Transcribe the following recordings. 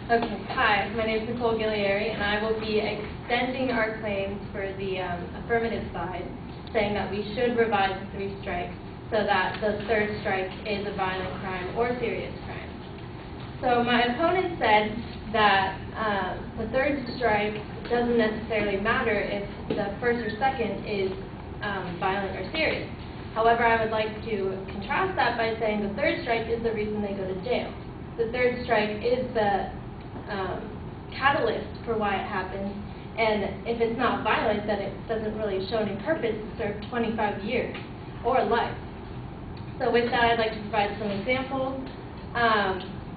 Okay, hi, my name is Nicole Gillieri, and I will be extending our claims for the affirmative side, saying that we should revise the 3 strikes so that the 3rd strike is a violent crime or serious crime. So my opponent said that the 3rd strike doesn't necessarily matter if the 1st or 2nd is violent or serious. However, I would like to contrast that by saying the 3rd strike is the reason they go to jail. The 3rd strike is the catalyst for why it happens, and if it's not violent, then it doesn't really show any purpose to serve 25 years or life. So with that, I'd like to provide some examples.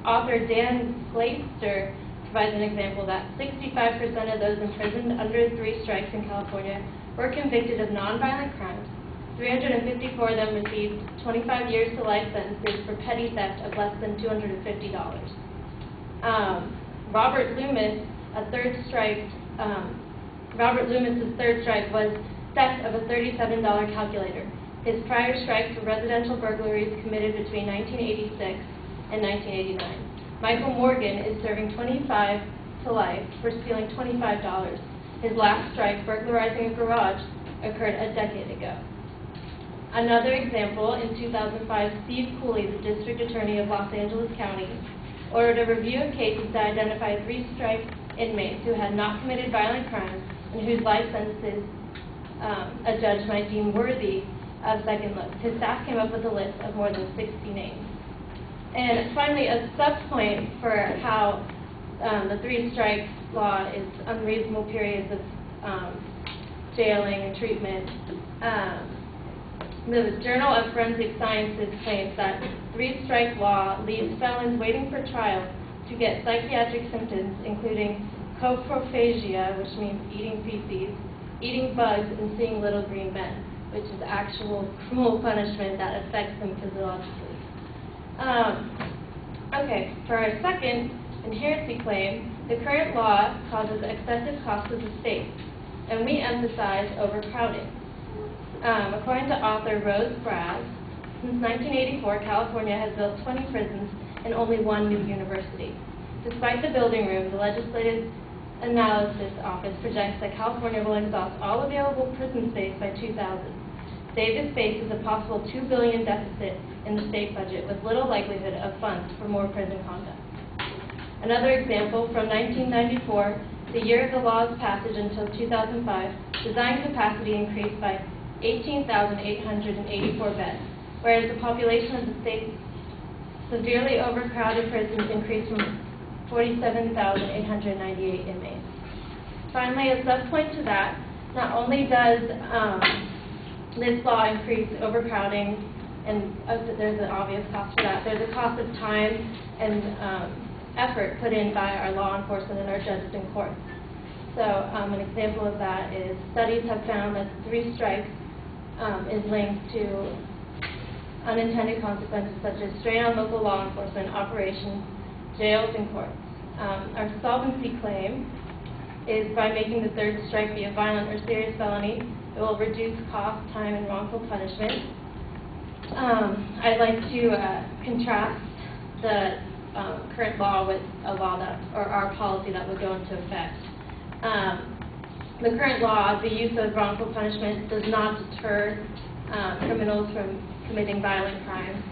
Author Dan Glaister provides an example that 65% of those imprisoned under 3 strikes in California were convicted of nonviolent crimes. 354 of them received 25 years to life sentences for petty theft of less than $250. Robert Loomis's 3rd strike was theft of a $37 calculator. His prior strikes were residential burglaries committed between 1986 and 1989. Michael Morgan is serving 25 to life for stealing $25. His last strike, burglarizing a garage, occurred a decade ago. Another example, in 2005, Steve Cooley, the district attorney of Los Angeles County, ordered a review of cases to identify 3-strike inmates who had not committed violent crimes and whose life sentences a judge might deem worthy of second look. His staff came up with a list of more than 60 names. And finally, a sub-point for how the 3-strike law is unreasonable periods of jailing and treatment. The Journal of Forensic Sciences claims that 3-strike law leaves felons waiting for trial to get psychiatric symptoms, including coprophagia, which means eating feces, eating bugs, and seeing little green men, which is actual cruel punishment that affects them physiologically. Okay, for our second inherency claim, the current law causes excessive costs to the state, and we emphasize overcrowding. According to author Rose Braz, since 1984, California has built 20 prisons and only 1 new university. Despite the building room, the Legislative Analysis Office projects that California will exhaust all available prison space by 2000. Davis faces a possible $2 billion deficit in the state budget with little likelihood of funds for more prison conduct. Another example, from 1994, the year of the law's passage until 2005, design capacity increased by 18,884 beds, whereas the population of the state's severely overcrowded prisons increased from 47,898 inmates. Finally, a sub-point to that, not only does this law increase overcrowding, and there's an obvious cost for that, there's a cost of time and effort put in by our law enforcement and our judges in court. So an example of that is studies have found that 3 strikes is linked to unintended consequences such as strain on local law enforcement operations, jails, and courts. Our solvency claim is by making the 3rd strike be a violent or serious felony, it will reduce cost, time, and wrongful punishment. I'd like to contrast the current law with a law that, or our policy that would go into effect. The current law, the use of wrongful punishment does not deter criminals from committing violent crimes.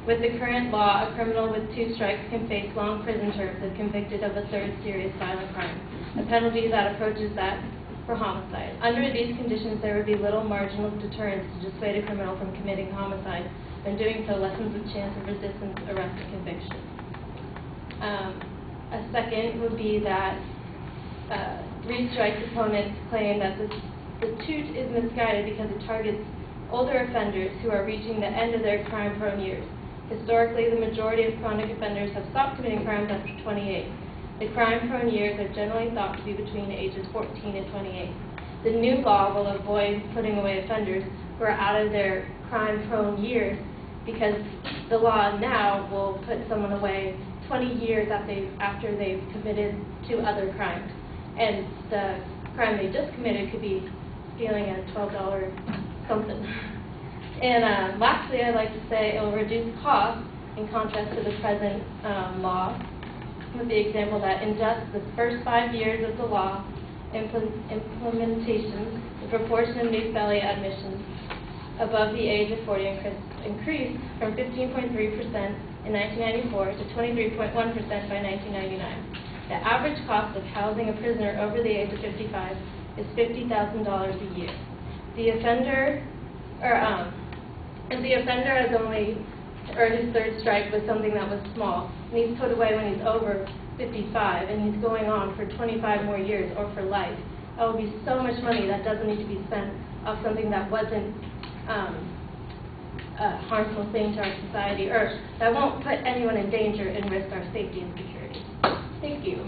With the current law, a criminal with 2 strikes can face long prison terms if convicted of a 3rd serious violent crime, a penalty that approaches that for homicide. Under these conditions, there would be little marginal deterrence to dissuade a criminal from committing homicide, and doing so lessens the chance of resistance, arrest, and conviction. A second would be that 3-strike opponents claim that the statute is misguided because it targets older offenders who are reaching the end of their crime-prone years. Historically, the majority of chronic offenders have stopped committing crimes after 28. The crime-prone years are generally thought to be between ages 14 and 28. The new law will avoid putting away offenders who are out of their crime-prone years because the law now will put someone away 20 years after they've committed 2 other crimes. And the crime they just committed could be stealing a $12 something. And lastly, I'd like to say it will reduce costs in contrast to the present law. with the example that in just the first 5 years of the law implementation, the proportion of new felony admissions above the age of 40 increased from 15.3% in 1994 to 23.1% by 1999. The average cost of housing a prisoner over the age of 55 is $50,000 a year. The offender, if the offender has only earned his third strike with something that was small, and he's put away when he's over 55, and he's going on for 25 more years or for life, that will be so much money that doesn't need to be spent off something that wasn't a harmful thing to our society, or that won't put anyone in danger and risk our safety and security. Thank you.